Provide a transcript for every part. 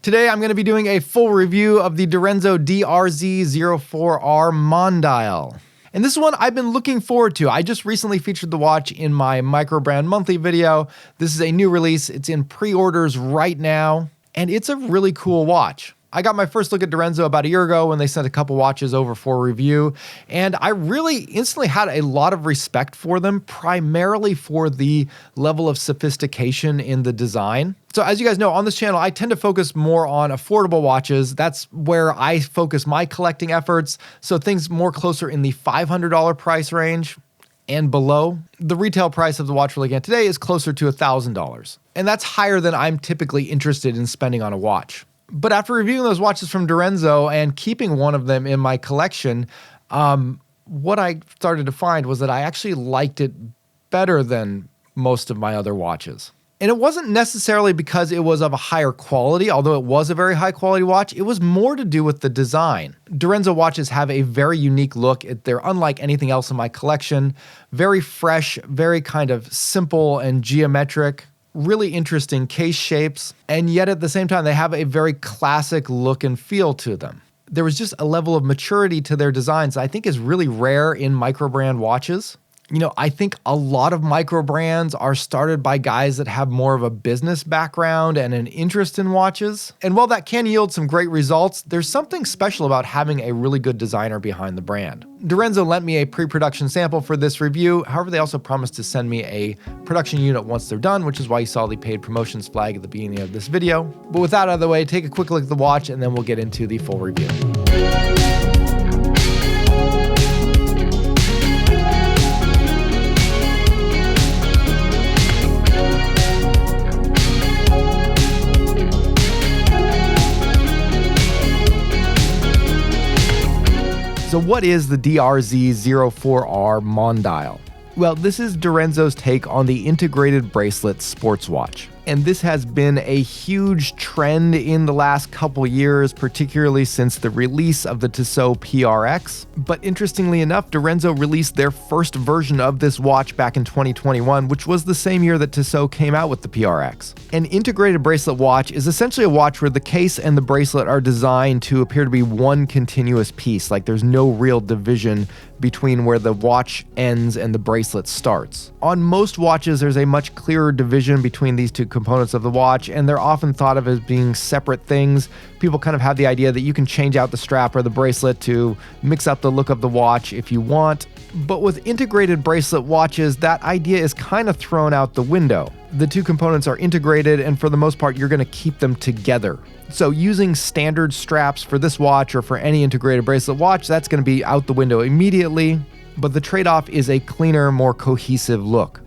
Today I'm going to be doing a full review of the Direnzo DRZ04R Mondial. And this is one I've been looking forward to. I just recently featured the watch in my Microbrand monthly video. This is a new release. It's in pre-orders right now, and it's a really cool watch. I got my first look at Direnzo about a year ago when they sent a couple watches over for review, and I really instantly had a lot of respect for them, primarily for the level of sophistication in the design. So as you guys know, on this channel, I tend to focus more on affordable watches. That's where I focus my collecting efforts. So things more closer in the $500 price range and below. The retail price of the watch we're looking at today is closer to $1,000. And that's higher than I'm typically interested in spending on a watch. But after reviewing those watches from Direnzo and keeping one of them in my collection, what I started to find was that I actually liked it better than most of my other watches. And it wasn't necessarily because it was of a higher quality, although it was a very high quality watch. It was more to do with the design. Direnzo watches have a very unique look. They're unlike anything else in my collection. Very fresh, very kind of simple and geometric. Really interesting case shapes, and yet at the same time, they have a very classic look and feel to them. There was just a level of maturity to their designs that I think is really rare in microbrand watches. You know, I think a lot of microbrands are started by guys that have more of a business background and an interest in watches. And while that can yield some great results, there's something special about having a really good designer behind the brand. Direnzo lent me a pre-production sample for this review. However, they also promised to send me a production unit once they're done, which is why you saw the paid promotions flag at the beginning of this video. But with that out of the way, take a quick look at the watch and then we'll get into the full review. So what is the DRZ04R Mondial? Well, this is Direnzo's take on the integrated bracelet sports watch. And this has been a huge trend in the last couple years, particularly since the release of the Tissot PRX. But interestingly enough, Direnzo released their first version of this watch back in 2021, which was the same year that Tissot came out with the PRX. An integrated bracelet watch is essentially a watch where the case and the bracelet are designed to appear to be one continuous piece, like there's no real division between where the watch ends and the bracelet starts. On most watches, there's a much clearer division between these two components of the watch, and they're often thought of as being separate things. People kind of have the idea that you can change out the strap or the bracelet to mix up the look of the watch if you want. But with integrated bracelet watches, that idea is kind of thrown out the window. The two components are integrated, and for the most part, you're going to keep them together. So using standard straps for this watch or for any integrated bracelet watch, that's going to be out the window immediately. But the trade-off is a cleaner, more cohesive look.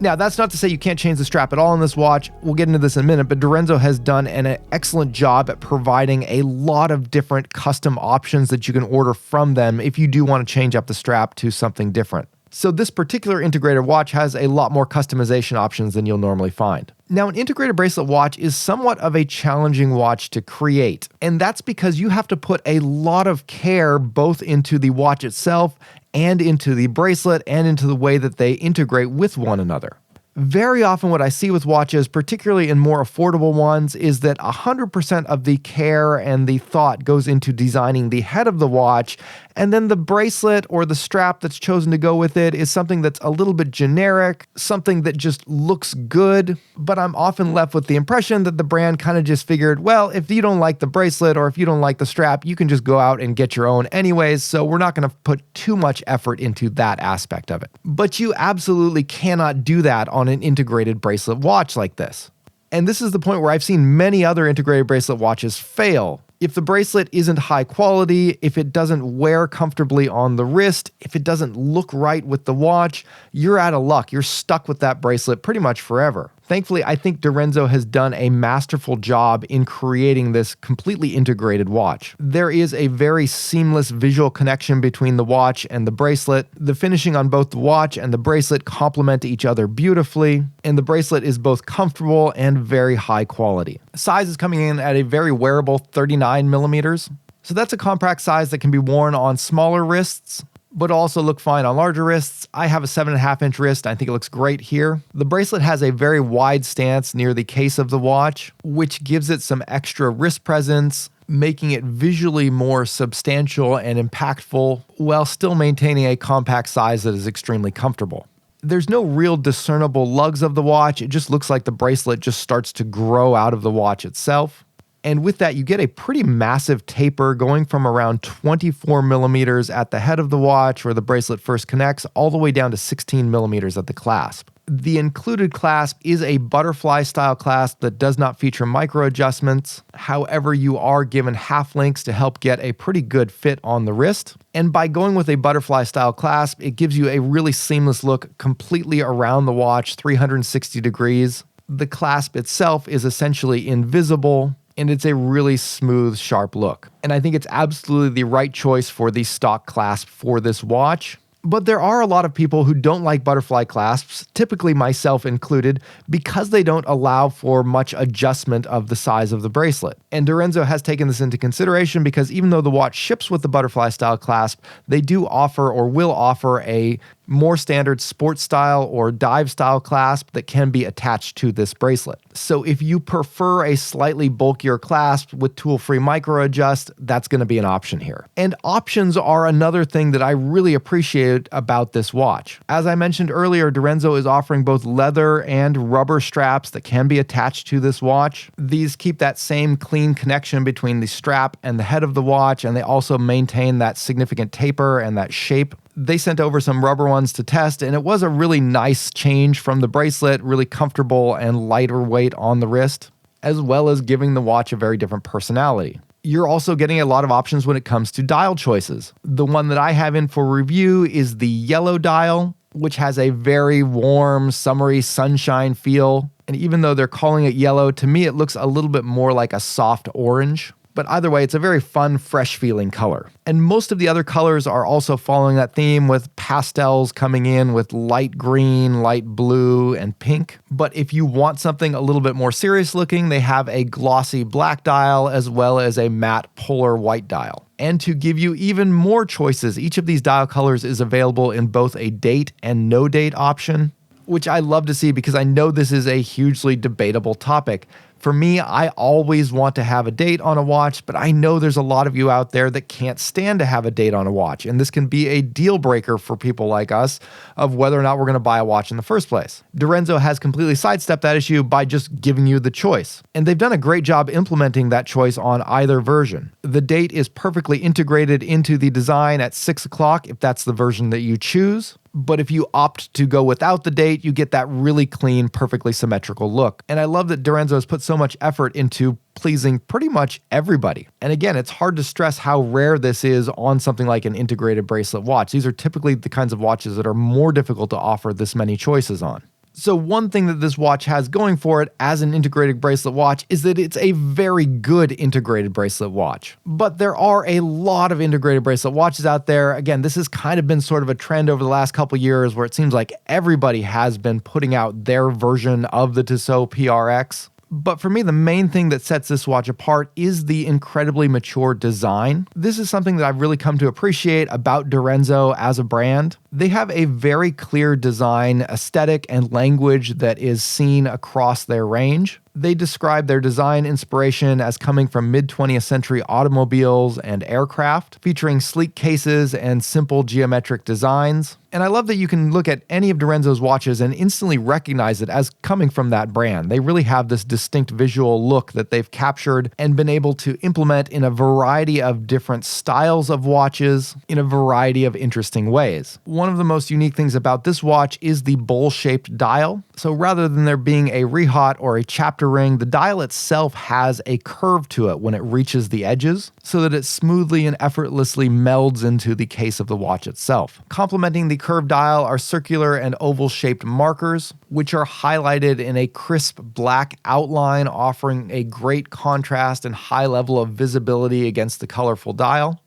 Now, that's not to say you can't change the strap at all in this watch. We'll get into this in a minute, but Direnzo has done an excellent job at providing a lot of different custom options that you can order from them if you do want to change up the strap to something different. So this particular integrated watch has a lot more customization options than you'll normally find. Now, an integrated bracelet watch is somewhat of a challenging watch to create, and that's because you have to put a lot of care both into the watch itself and into the bracelet and into the way that they integrate with one another. Very often what I see with watches, particularly in more affordable ones, is that 100% of the care and the thought goes into designing the head of the watch, and then the bracelet or the strap that's chosen to go with it is something that's a little bit generic, something that just looks good, but I'm often left with the impression that the brand kind of just figured, well, if you don't like the bracelet or if you don't like the strap, you can just go out and get your own anyways, so we're not going to put too much effort into that aspect of it. But you absolutely cannot do that on an integrated bracelet watch like this. And this is the point where I've seen many other integrated bracelet watches fail. If the bracelet isn't high quality, if it doesn't wear comfortably on the wrist, if it doesn't look right with the watch, you're out of luck. You're stuck with that bracelet pretty much forever. Thankfully, I think Direnzo has done a masterful job in creating this completely integrated watch. There is a very seamless visual connection between the watch and the bracelet. The finishing on both the watch and the bracelet complement each other beautifully, and the bracelet is both comfortable and very high quality. Size is coming in at a very wearable 39 millimeters. So that's a compact size that can be worn on smaller wrists, but also look fine on larger wrists. I have a 7.5-inch wrist. I think it looks great here. The bracelet has a very wide stance near the case of the watch, which gives it some extra wrist presence, making it visually more substantial and impactful while still maintaining a compact size that is extremely comfortable. There's no real discernible lugs of the watch. It just looks like the bracelet just starts to grow out of the watch itself. And with that, you get a pretty massive taper going from around 24 millimeters at the head of the watch where the bracelet first connects all the way down to 16 millimeters at the clasp. The included clasp is a butterfly style clasp that does not feature micro adjustments. However, you are given half links to help get a pretty good fit on the wrist. And by going with a butterfly style clasp, it gives you a really seamless look completely around the watch, 360 degrees. The clasp itself is essentially invisible, and it's a really smooth, sharp look. And I think it's absolutely the right choice for the stock clasp for this watch. But there are a lot of people who don't like butterfly clasps, typically myself included, because they don't allow for much adjustment of the size of the bracelet. And Direnzo has taken this into consideration because even though the watch ships with the butterfly style clasp, they do offer or will offer a more standard sports style or dive style clasp that can be attached to this bracelet. So if you prefer a slightly bulkier clasp with tool-free micro adjust, that's going to be an option here. And options are another thing that I really appreciate about this watch. As I mentioned earlier, Direnzo is offering both leather and rubber straps that can be attached to this watch. These keep that same clean connection between the strap and the head of the watch, and they also maintain that significant taper and that shape. They sent over some rubber ones to test, and it was a really nice change from the bracelet, really comfortable and lighter weight on the wrist, as well as giving the watch a very different personality. You're also getting a lot of options when it comes to dial choices. The one that I have in for review is the yellow dial, which has a very warm, summery sunshine feel. And even though they're calling it yellow, to me it looks a little bit more like a soft orange. But either way, it's a very fun, fresh feeling color. And most of the other colors are also following that theme with pastels coming in with light green, light blue, and pink. But if you want something a little bit more serious looking, they have a glossy black dial as well as a matte polar white dial. And to give you even more choices, each of these dial colors is available in both a date and no date option, which I love to see because I know this is a hugely debatable topic. For me, I always want to have a date on a watch, but I know there's a lot of you out there that can't stand to have a date on a watch, and this can be a deal breaker for people like us of whether or not we're going to buy a watch in the first place. Direnzo has completely sidestepped that issue by just giving you the choice, and they've done a great job implementing that choice on either version. The date is perfectly integrated into the design at 6 o'clock if that's the version that you choose. But if you opt to go without the date, you get that really clean, perfectly symmetrical look. And I love that Direnzo has put so much effort into pleasing pretty much everybody. And again, it's hard to stress how rare this is on something like an integrated bracelet watch. These are typically the kinds of watches that are more difficult to offer this many choices on. So one thing that this watch has going for it as an integrated bracelet watch is that it's a very good integrated bracelet watch. But there are a lot of integrated bracelet watches out there. Again, this has kind of been sort of a trend over the last couple years where it seems like everybody has been putting out their version of the Tissot PRX. But for me, the main thing that sets this watch apart is the incredibly mature design. This is something that I've really come to appreciate about Direnzo as a brand. They have a very clear design aesthetic and language that is seen across their range. They describe their design inspiration as coming from mid-20th century automobiles and aircraft, featuring sleek cases and simple geometric designs. And I love that you can look at any of Direnzo's watches and instantly recognize it as coming from that brand. They really have this distinct visual look that they've captured and been able to implement in a variety of different styles of watches in a variety of interesting ways. One of the most unique things about this watch is the bowl-shaped dial. So rather than there being a rehaut or a chapter ring, the dial itself has a curve to it when it reaches the edges so that it smoothly and effortlessly melds into the case of the watch itself. Complementing the curved dial are circular and oval-shaped markers, which are highlighted in a crisp black outline, offering a great contrast and high level of visibility against the colorful dial.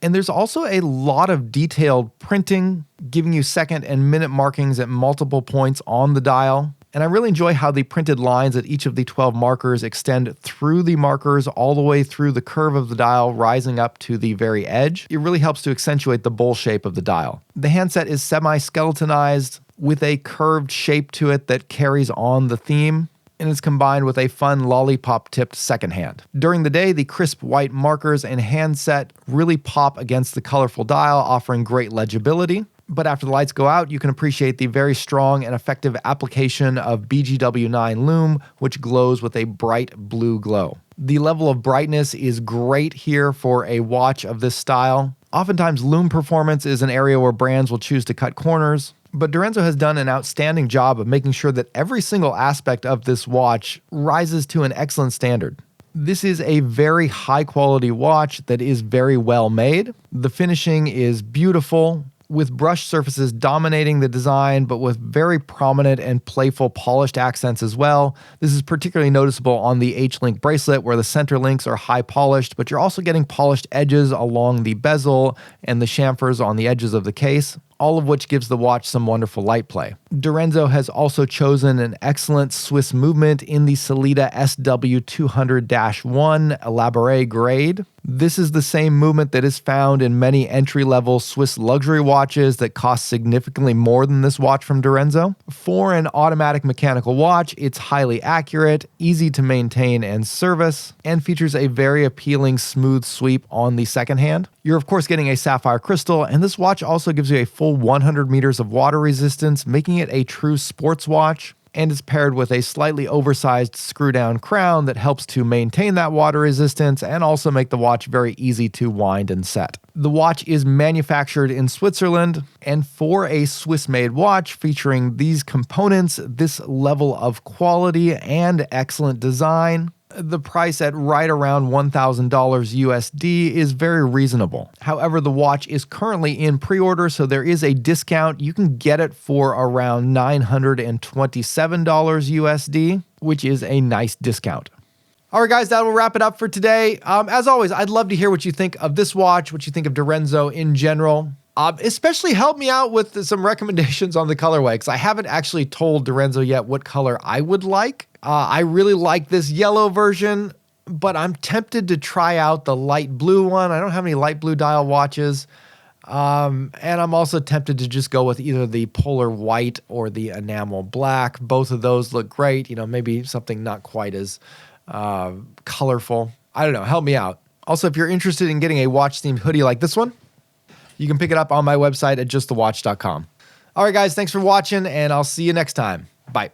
And there's also a lot of detailed printing, giving you second and minute markings at multiple points on the dial. And I really enjoy how the printed lines at each of the 12 markers extend through the markers all the way through the curve of the dial, rising up to the very edge. It really helps to accentuate the bowl shape of the dial. The handset is semi-skeletonized with a curved shape to it that carries on the theme, and is combined with a fun lollipop-tipped second hand. During the day, the crisp white markers and handset really pop against the colorful dial, offering great legibility. But after the lights go out, you can appreciate the very strong and effective application of BGW9 Lume, which glows with a bright blue glow. The level of brightness is great here for a watch of this style. Oftentimes, Lume performance is an area where brands will choose to cut corners, but Direnzo has done an outstanding job of making sure that every single aspect of this watch rises to an excellent standard. This is a very high quality watch that is very well made. The finishing is beautiful, with brushed surfaces dominating the design, but with very prominent and playful polished accents as well. This is particularly noticeable on the H-Link bracelet, where the center links are high polished, but you're also getting polished edges along the bezel and the chamfers on the edges of the case, all of which gives the watch some wonderful light play. Direnzo has also chosen an excellent Swiss movement in the Sellita SW200-1 Elaboré grade. This is the same movement that is found in many entry-level Swiss luxury watches that cost significantly more than this watch from Direnzo. For an automatic mechanical watch, it's highly accurate, easy to maintain and service, and features a very appealing smooth sweep on the second hand. You're of course getting a sapphire crystal, and this watch also gives you a full 100 meters of water resistance, making it a true sports watch, and is paired with a slightly oversized screw-down crown that helps to maintain that water resistance and also make the watch very easy to wind and set. The watch is manufactured in Switzerland, and for a Swiss-made watch featuring these components, this level of quality and excellent design, the price at right around $1,000 USD is very reasonable. However, the watch is currently in pre-order, so there is a discount. You can get it for around $927 USD, which is a nice discount. All right, guys, that will wrap it up for today. As always, I'd love to hear what you think of this watch, what you think of Direnzo in general. Especially help me out with some recommendations on the colorway, because I haven't actually told Direnzo yet what color I would like. I really like this yellow version, but I'm tempted to try out the light blue one. I don't have any light blue dial watches. And I'm also tempted to just go with either the polar white or the enamel black. Both of those look great. You know, maybe something not quite as colorful. I don't know. Help me out. Also, if you're interested in getting a watch-themed hoodie like this one, you can pick it up on my website at justthewatch.com. All right, guys, thanks for watching, and I'll see you next time. Bye.